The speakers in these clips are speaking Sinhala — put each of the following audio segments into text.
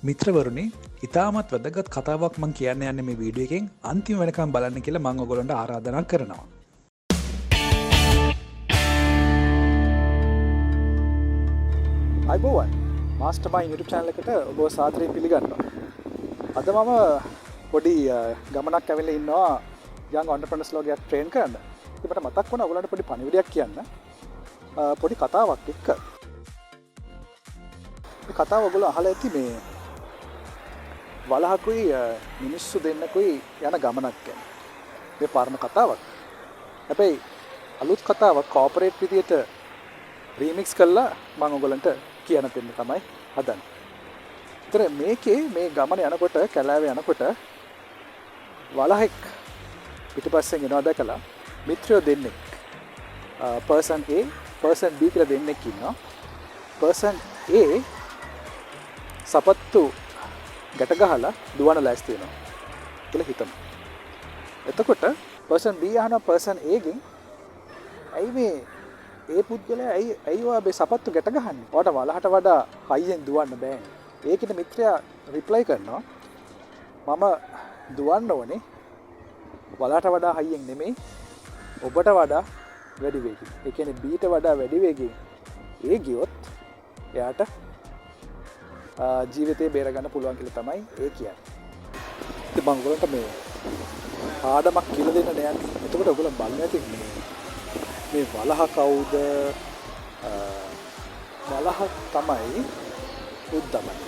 මිත්‍රවරුනි, ඉතාමත් වැදගත් කතාවක් මං කියන්න යන්නේ මේ වීඩියෝ එකෙන් අන්තිම වෙනකම් බලන්න කියලා මං ඔයගොල්ලන්ට ආරාධනා කරනවා. අයිබෝවන් MasterMind YouTube channel එකට ඔබව සාදරයෙන් පිළිගන්නවා. අද මම පොඩි ගමනක් ඇවිල්ලා ඉන්නවා young entrepreneurs ලෝකයක් ට්‍රේන් කරන්න. ඉතින් මට මතක් වුණා ඔයගොල්ලන්ට පොඩි පණිවිඩයක් කියන්න. පොඩි කතාවක් එක්ක. මේ කතාව ඔයගොල්ලෝ අහලා ඇති මේ වලහකුයි මිනිස්සු දෙන්නකුයි යන ගමනක් ගැන. මේ පරණ කතාවක්. හැබැයි අලුත් කතාවක් කෝපරේට් විදියට රීමික්ස් කරලා මම ඔයගොල්ලන්ට කියන්න දෙන්න තමයි හදන්නේ. ඒතර මේකේ මේ ගමන යනකොට කැලෑවේ යනකොට වලහෙක් පිටිපස්සෙන් එනවා දැකලා මිත්‍රයෝ දෙන්නෙක් person A person B කියලා දෙන්නෙක් ඉන්නවා. person A සපත්තු ගැට ගහලා දුවන ලෑස්ති වෙනවා කියලා හිතමු. එතකොට person B අහනවා person A ගෙන් ඇයි මේ ඒ පුද්ගලයා ඇයි ඔයා මේ සපත්තු ගැට ගහන්නේ? ඔයාට වලහට වඩා හයියෙන් දුවන්න බෑනේ. ඒකිට මිත්‍රයා රිප්ලයි කරනවා මම දුවන්න ඕනේ වලහට වඩා හයියෙන් නෙමෙයි ඔබට වඩා වැඩි වේගකින්. ඒ කියන්නේ B ට වඩා වැඩි වේගකින් ඒ ගියොත් එයාට ජීවිතේ බේර ගන්න පුළුවන් කියලා තමයි ඒ කියන්නේ. ඉතින් මම ඔයගොල්ලන්ට මේ පාඩමක් කියලා දෙන්න නෑ. එතකොට ඔයගොල්ලෝ බලන්න ඇති මේ වලහ කවුද? වලහ තමයි උද්දමන.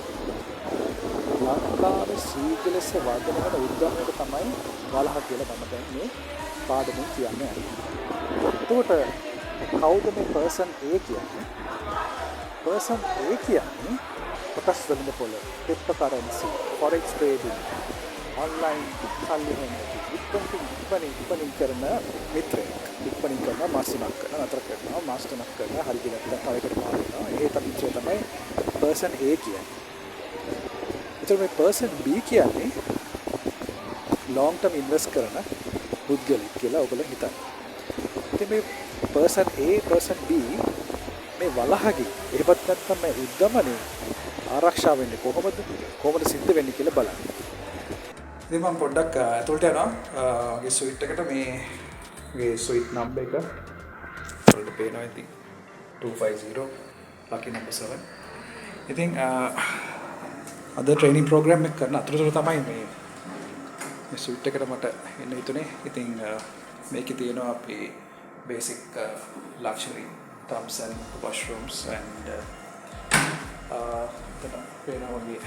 ලංකාවේ සීගලස වර්ධනකට උද්දමනයට තමයි වලහ කියලා මම දැන් මේ පාඩමෙන් කියන්නේ. එතකොට කවුද මේ person A කියන්නේ? person A කියන්නේ කොටස් වෙනද පොළ, cryptocurrency, forex trading, online සල්ලි විපණි කරන මිත්‍රයෙක්. විපණි කරන මාස්ටර්මක් කරන අතර කරනවා මාස්ටර්මක් කරන හරි කියලා තව එකට මාරිනවා. ඒ තමයි තමයි person A කියන්නේ. ඒතර මේ person B කියන්නේ long term invest කරන පුද්ගලෙක් කියලා ඔයගොල්ලෝ හිතන්න. ඉතින් මේ person A person B මේ වලහගේ එහෙමත් නැත්නම් මේ උද්දමනේ ආරක්ෂා වෙන්නේ කොහොමද සිද්ධ වෙන්නේ කියලා බලන්න. ඉතින් මම පොඩ්ඩක් ඇතුළට යනවා. ගේ ස්විට් එකට මේ ස්විට් නම්බර් එක වලට පේනවා ඉතින් 250 lucky number 7. ඉතින් අද ට්‍රේනින් ප්‍රෝග්‍රෑම් එක කරන අතරතුර තමයි මේ ස්විට් එකට මට එන්න හිතුනේ. ඉතින් මේකේ තියෙනවා අපේ basic luxury tubs and washrooms and පේනවා වගේ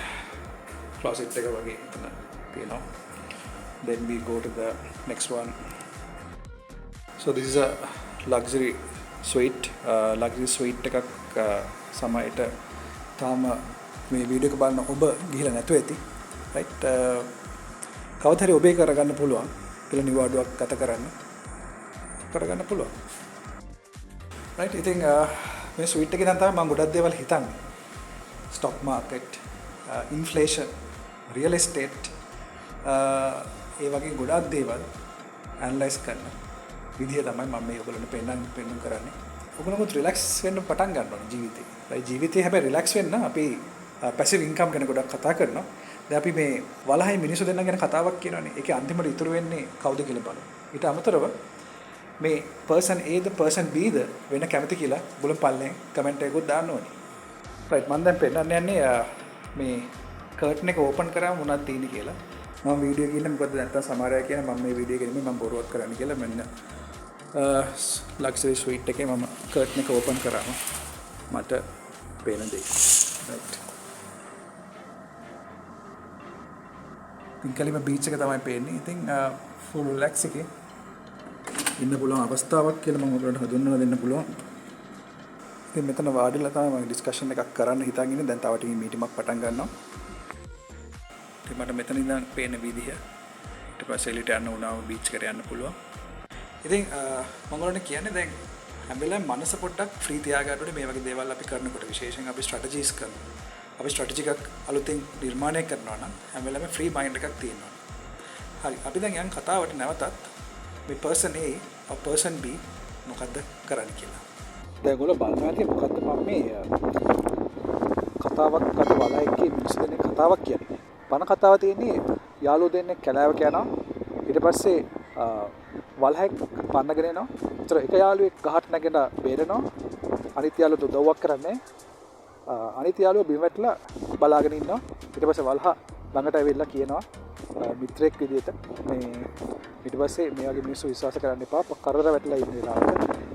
closet එක වගේ පේනවා. Then we go to the next one. So this is a luxury suite. Luxury suite එකක් සමහරට තාම මේ වීඩියෝ එක බලන ඔබ ගිහිලා නැතුව ඇති. right? කවදා හරි ඔබේ කරගන්න පුළුවන්. කියලා නිවාඩුවක් ගත කරගන්න පුළුවන්. right? ඉතින් මේ suite එකේ නම් තමයි මම ගොඩක් දේවල් හිතන්නේ. stock market, inflation, real estate, ඒ වගේ ගොඩාක් දේවල් ඇනලයිස් කරන විදිහ තමයි මම මේ ඔයගොල්ලන්ට පෙන්වන්න කරන්නේ. ඔයගොල්ලෝ රිලැක්ස් වෙන්න පටන් ගන්න ඕනේ ජීවිතේ. right? ජීවිතේ හැබැයි රිලැක්ස් වෙන්න අපි පැසිව් ඉන්කම් ගැන ගොඩක් කතා කරනවා. දැන් අපි මේ වලහයි මිනිස්සු දෙන්න ගැන කතාවක් කියනවානේ. ඒකේ අන්තිමට ඉතුරු වෙන්නේ කවුද කියලා බලමු. ඊට අමතරව මේ person A the person B ද වෙන කැමති කියලා බුලන් පල්ලෙන් කමෙන්ට් එකකුත් දාන්න ඕනේ. right? මම දැන් පෙන්නන්න යන්නේ මේ කර්ටන් එක ඕපන් කරාම මොනවද තියෙන්නේ කියලා. මම වීඩියෝ එකේ ඉන්න මොකද නැත්තම් සමහර අය කියන මම මේ වීඩියෝ එකේ ඉන්නේ මම බොරුවක් කරන්න කියලා. මෙන්න ලක්ෂරි ස්වීට් එකේ මම කර්ටන් එක ඕපන් කරාම මට පේන දේ. right? පින්කලිම බීච් එක තමයි පේන්නේ. ඉතින් full relax එකේ ඉන්න පුළුවන් අවස්ථාවක් කියලා මම ඔයගොල්ලන්ට හඳුන්වලා දෙන්න පුළුවන්. ඉතින් මෙතන වාඩිලා තමයි මම ඩිස්කෂන් එකක් කරන්න හිතාගෙන ඉන්නේ. දැන් තව ටිකකින් මීටිමක් පටන් ගන්නවා. ඉතින් මට මෙතන ඉඳන් පේන විදිහ ඊට පස්සේ එළියට යන්න උනාම බීච් එකට යන්න පුළුවන්. ඉතින් මම ඔයාලට කියන්නේ දැන් හැම වෙලාවෙම මනස පොඩ්ඩක් ෆ්‍රී තියාගන්න ඕනේ මේ වගේ දේවල් අපි කරනකොට. විශේෂයෙන් අපි ස්ට්‍රැටජිස් කරනවා. අපි ස්ට්‍රැටජි එකක් අලුතෙන් නිර්මාණය කරනවා නම් හැම වෙලාවෙම ෆ්‍රී මයින්ඩ් එකක් තියෙනවා. හරි. අපි දැන් යන් කතාවට නැවතත් මේ person A or person B මොකද්ද කරන්නේ කියලා. දැන් ඔයගොල්ලෝ බලනවා ඇති මොකද්ද මම මේ කතාවක් අද වලයක්ගේ මිනිස්සු දෙන්නේ කතාවක් කියන්නේ. පණ කතාව තියෙන්නේ යාළුවෝ දෙන්නේ කැලෑවක යනවා. ඊට පස්සේ වලයක් පන්නගෙන එනවා. ඒතර එක යාළුවෙක් ගහට නැගෙන බේරෙනවා. අනිත් යාළුවට උදව්වක් කරන්නේ. අනිත් යාළුවා බිම වැටලා බලාගෙන ඉන්නවා. ඊට පස්සේ වලහ ළඟට ඇවිල්ලා කියනවා මිත්‍රෙක් විදියට මේ ඊට පස්සේ මේ වගේ මිනිස්සු විශ්වාස කරන්න එපා. කරදර වැටලා ඉන්න වෙලාවට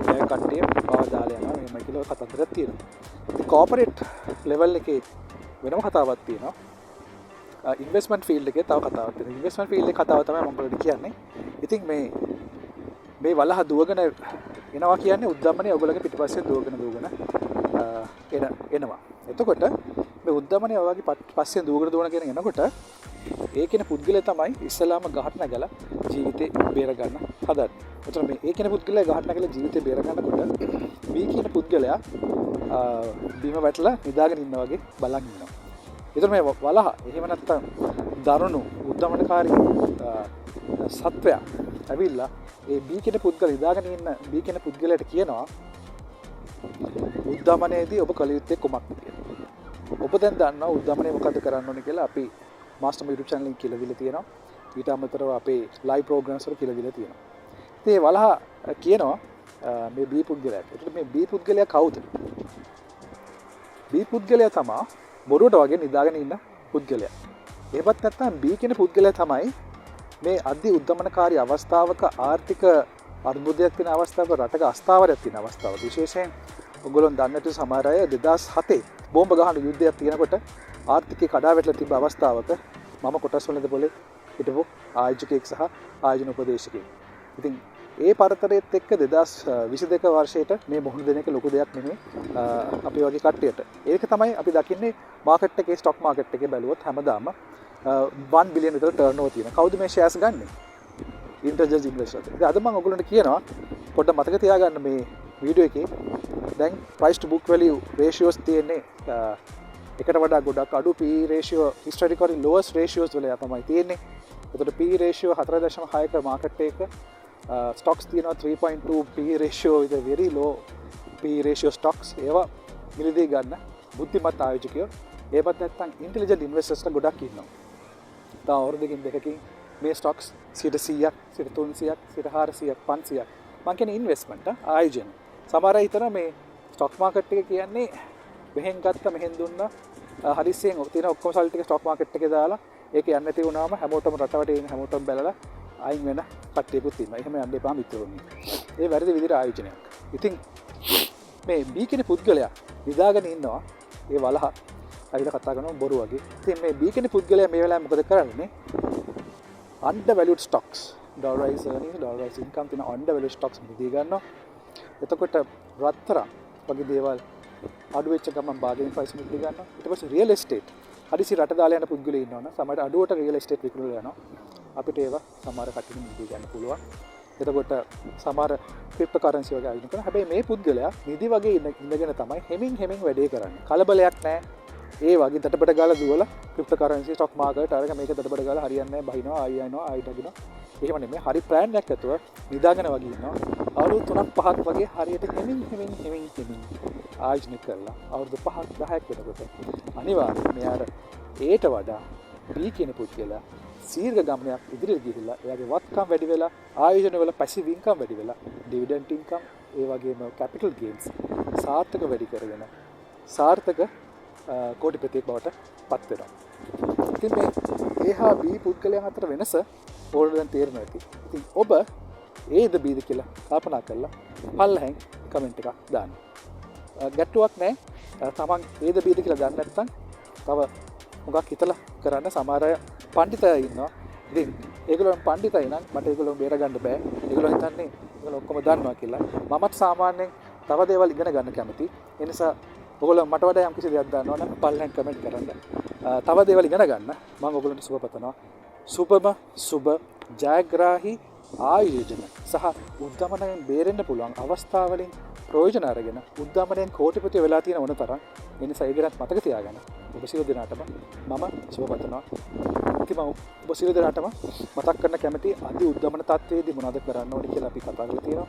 මේ කට්ටිය පාව දාලා යනවා. මේ මයිකල කතන්දරයක් තියෙනවා. ඉතින් කෝපරේට් ලෙවල් එකේ වෙනම කතාවක් තියෙනවා. ඉන්වෙස්ට්මන්ට් ෆීල්ඩ් එකේ තව කතාවක් තියෙනවා. ඉන්වෙස්ට්මන්ට් ෆීල්ඩ් එකේ කතාව තමයි මම ඔයාලට කියන්නේ. ඉතින් මේ වලහ දුවගෙන එනවා කියන්නේ උද්දමනේ ඔයගොල්ලෝගේ පිටිපස්සේ දුවගෙන එනවා. එතකොට මේ උද්දමනේ ඔයගේ පස්සේ දුවගෙන කියන එනකොට ඒ කියන පුද්ගලයා තමයි ඉස්සලාම ගහට නැගලා ජීවිතේ බේර ගන්න හදන්නේ. එතකොට මේ ඒ කියන පුද්ගලයා ගහට නැගලා ජීවිතේ බේර ගන්නකොට මේ කියන පුද්ගලයා බිම වැටලා නිදාගෙන ඉන්නා වගේ බලන් ඉන්නවා. එතකොට මේ වලහ එහෙම නැත්තම් දරුණු උද්දමනකාරී සත්වයා ඇවිල්ලා ඒ බී කියන පුද්ගලයා නිදාගෙන ඉන්න බී කියන පුද්ගලයාට කියනවා උද්දමනයේදී ඔබ කළ යුත්තේ කුමක්ද කියලා. ඔබ දැන් දන්නවා උද්දමනය මොකද කරන්න ඕනේ කියලා අපි MasterMind YouTube channel එකේ කියලා දීලා තියෙනවා. ඊට අමතරව අපේ live programs වල කියලා දීලා තියෙනවා. ඉතින් ඒ වලහ කියනවා මේ බී පුද්ගලයාට. ඒකට මේ බී පුද්ගලයා කවුද? බී පුද්ගලයා තමයි බොරුවට වගේ නිදාගෙන ඉන්න පුද්ගලයා. එහෙමත් නැත්නම් බී කියන පුද්ගලයා තමයි මේ අධි උද්දමනකාරී අවස්ථාවක ආර්ථික අර්බුදයක් තියෙන අවස්ථාවක රටක අස්ථාවරයක් තියෙන අවස්ථාවක විශේෂයෙන් ඔයගොල්ලෝ දන්නට සමහර අය 2007 බෝම්බ ගහන යුද්ධයක් තියෙනකොට ආර්ථිකය කඩා වැටලා තිබ්බ අවස්ථාවක මම කොටස් වලින්ද පොලේ හිටපු ආයෝජකයෙක් සහ ආයෝජන උපදේශකයෙක්. ඉතින් ඒ පරතරයේත් එක්ක 2022 වර්ෂයට මේ මුහුණ දෙන එක ලොකු දෙයක් නෙමෙයි අපි වගේ කට්ටියට. ඒක තමයි අපි දකින්නේ මාකට් එකේ ස්ටොක් මාකට් එකේ බැලුවොත් හැමදාම 1 බිලියන් විතර ටර්න්ಓවර් තියෙනවා. කවුද මේ ෂෙයාර්ස් ගන්නෙ? ඉන්ටෙලිජන්ට් ඉන්වෙස්ටර්ස්. ඉතින් අද මම ඔයගොල්ලන්ට කියනවා පොඩ්ඩක් මතක තියාගන්න මේ වීඩියෝ එකේ දැන් price to book value ratios තියෙන්නේ එකට වඩා ගොඩක් අඩු PE ratio historically lowest ratios වල තමයි තියෙන්නේ. එතකොට PE ratio 4.6ක market එක stocks තියෙනවා 3.2 PE ratio with a very low PE ratio stocks. ඒවා මිලදී ගන්න බුද්ධිමත් ආයෝජකයෝ. ඒවත් නැත්නම් intelligent investors ලා ගොඩක් ඉන්නවා. තව අවුරුද්දකින් දෙකකින් මේ stocks 100ක් 300ක් 400ක් 500ක් මම කියන්නේ investment ආයෝජන. සමහර අය හිතන මේ stock market එක කියන්නේ මෙහෙන් ගත්ත මෙහෙන් දුන්නා හදිස්සියෙන් තියෙන ඔක්කොම සල්ලි ටික stock market එකේ දාලා ඒක යන්නේ නැති වුණාම හැමෝටම රටවටේ ඉන්න හැමෝටම බැලලා අයින් වෙන කට්ටියකුත් ඉන්නවා. එහෙම යන්න එපා මිත්‍රෝනි. ඒ වැරදි විදිහට ආයෝජනයක්. ඉතින් මේ බී කියන පුද්ගලයා නිදාගෙන ඉන්නවා. ඒ වලහ ඇවිල්ලා කතා කරනවා බොරු වගේ. ඉතින් මේ බී කියන පුද්ගලයා මේ වෙලාවේ මොකද කරන්නේ? undervalued stocks, dollarized earnings, dollarized income තියෙන undervalued stocks මිදී ගන්නවා. එතකොට රත්තරන් වගේ දේවල් අඩු වෙච්ච ගමන් bargain price මිදී ගන්නවා. ඊට පස්සේ real estate හදිසි රට දාලා යන පුද්ගලයෝ ඉන්නවනේ. සමහර අඩුවට real estate විකුණලා යනවා. අපිට ඒවා සමහර කටින් මිදී ගන්න පුළුවන්. එතකොට සමහර cryptocurrency වගේ අයින් කරනවා. හැබැයි මේ පුද්ගලයා නිදි වගේ ඉඳගෙන තමයි හෙමින් වැඩේ කරන්නේ. කලබලයක් නැහැ. ඒ වගේ තටපට ගාලා දුවලා cryptocurrency stock market අරගෙන මේක තටපට ගාලා හරියන්නේ නැහැ. බහිනවා ආයි යනවා ආයි ඩගිනවා. එහෙම නෙමෙයි. හරි plan එකක් ඇතුව නිදාගෙන වගේ ඉන්නවා. අවුරුදු 3-5ක් වගේ හරියට හෙමින් ආයෝජනය කරලා අවුරුදු 5-10ක් වෙනකොට අනිවාර්යයෙන් මෙයාට ඒට වඩා බී කියන පුද්ගලයා සීර්ඝ ගමනක් ඉදිරියට ගිහිල්ලා එයාගේ වත්කම් වැඩි වෙලා ආයෝජන වල පැසිව් ඉන්කම් වැඩි වෙලා ඩිවිඩන්ඩ් ඉන්කම් ඒ වගේම කැපිටල් ගේන්ස් සාර්ථක වැඩි කරගෙන සාර්ථක කෝටිපතියෙක් බවට පත් වෙනවා. ඉතින් මේ ඒහා බී පුද්ගලයන් අතර වෙනස ඕනනම් තේරෙනවා ඇති. ඉතින් ඔබ ඒද බීද කියලා කල්පනා කරලා පල්ලෙහෙන් කමෙන්ට් එකක් දාන්න. ගැටුවක් නැහැ. තමන් ඒද බීද කියලා දන්නේ නැත්නම් තව මොකක් හිතලා කරන්න සමහර අය පඬිතය ඉන්නවා. ඉතින් ඒගොල්ලෝ පඬිතයි නම් මට ඒගොල්ලෝ බේර ගන්න බෑ. ඒගොල්ලෝ හිතන්නේ ඒගොල්ලෝ ඔක්කොම දන්නවා කියලා. මමත් සාමාන්‍යයෙන් තව දේවල් ඉගෙන ගන්න කැමතියි. ඒ නිසා ඔයගොල්ලෝ මට වඩා යම් කිසි දෙයක් දන්නවා නම් පල්ලෙන් කමෙන්ට් කරන්න. තව දේවල් ඉගෙන ගන්න මම ඔයගොල්ලන්ට සුබ පතනවා. සුබ ජයග්‍රාහී ආයෝජන සහ උද්දමනයෙන් බේරෙන්න පුළුවන් අවස්ථාවලින් ප්‍රයෝජන අරගෙන උද්දමනයෙන් කෝටිපති වෙලා තියෙන ඕන තරම්. ඒ නිසා ඒක ගැන මතක තියාගන්න. ඔබ සියලු දෙනාටම මම සුබ පතනවා. ඉතින් මම ඔබ සියලු දෙනාටම මතක් කරන්න කැමති අධි උද්දමන තත්ත්වයේදී මොනවද කරන්න ඕනේ කියලා අපි කතා කරලා තියෙනවා.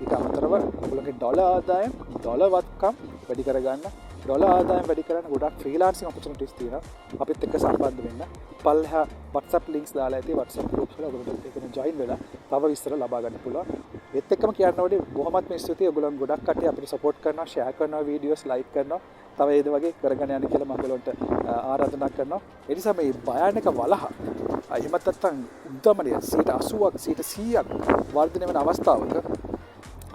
ඊට අමතරව ඔයගොල්ලෝගේ ඩොලර් ආදායම් ඩොලර් වත්කම් වැඩි කරගන්න ඩොලර් ආදායම් වැඩි කරන්න ගොඩක් ෆ්‍රීලාන්සින් ඔපචුනිටිස් තියෙනවා. අපිත් එක්ක සම්බන්ධ වෙන්න. පල්ලෙහා WhatsApp links දාලා ඇති WhatsApp groups වල ඔයගොල්ලෝ ඒකෙන් join වෙලා තව විස්තර ලබා ගන්න පුළුවන්. ඒත් එක්කම කියන්න ඕනේ බොහොමත්ම ස්තුතියි. ඔයගොල්ලෝ ගොඩක් කට්ටිය අපිට support කරනවා, share කරනවා, videos like කරනවා. තව ඒ වගේ කරගෙන යන්න කියලා මම ඔයගොල්ලන්ට ආරාධනා කරනවා. ඒ නිසා මේ භයානක වලහ එහෙමත් නැත්නම් උද්දමනය 80ක් 100ක් වර්ධනය වෙන අවස්ථාවක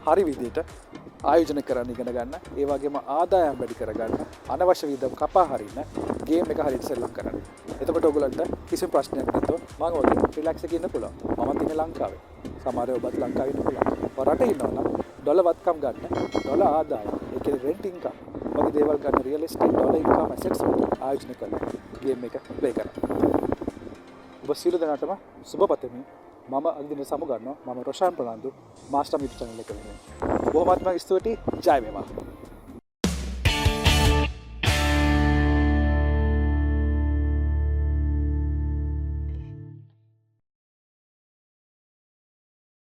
හරි විදිහට ආයෝජන කරන්න ඉගෙන ගන්න. ඒ වගේම ආදායම් වැඩි කරගන්න. අනවශ්‍ය විදිහට කපා හරින්න. ගේම් එක හරියට සෙල්ලම් කරන්න. එතකොට ඔයගොල්ලන්ට කිසිම ප්‍රශ්නයක් නැතුව මම වගේ රිලැක්ස් එකේ ඉන්න පුළුවන්. මමත් ඉන්නේ ලංකාවේ. සමහර අය ඔබත් ලංකාවේ ඉන්න පුළුවන්. රටේ ඉන්නවා නම් ඩොලර් වත්කම් ගන්න. ඩොලර් ආදායම්. ඒ කියන්නේ රෙන්ට් ඉන්කම්. වගේ දේවල් ගන්න real estate dollar income assets වලට ආයෝජන කරන්න. ගේම් එක ප්ලේ කරන්න. ඔබ සියලු දෙනාටම සුබ පතමි. මම අද දින සමු ගන්නවා. මම රොෂාන් ප්‍රනාන්දු මාස්ටර්මයින්ඩ් channel එක වෙනුවෙන්. බොහොමත්ම ස්තුතියි. ජය වේවා.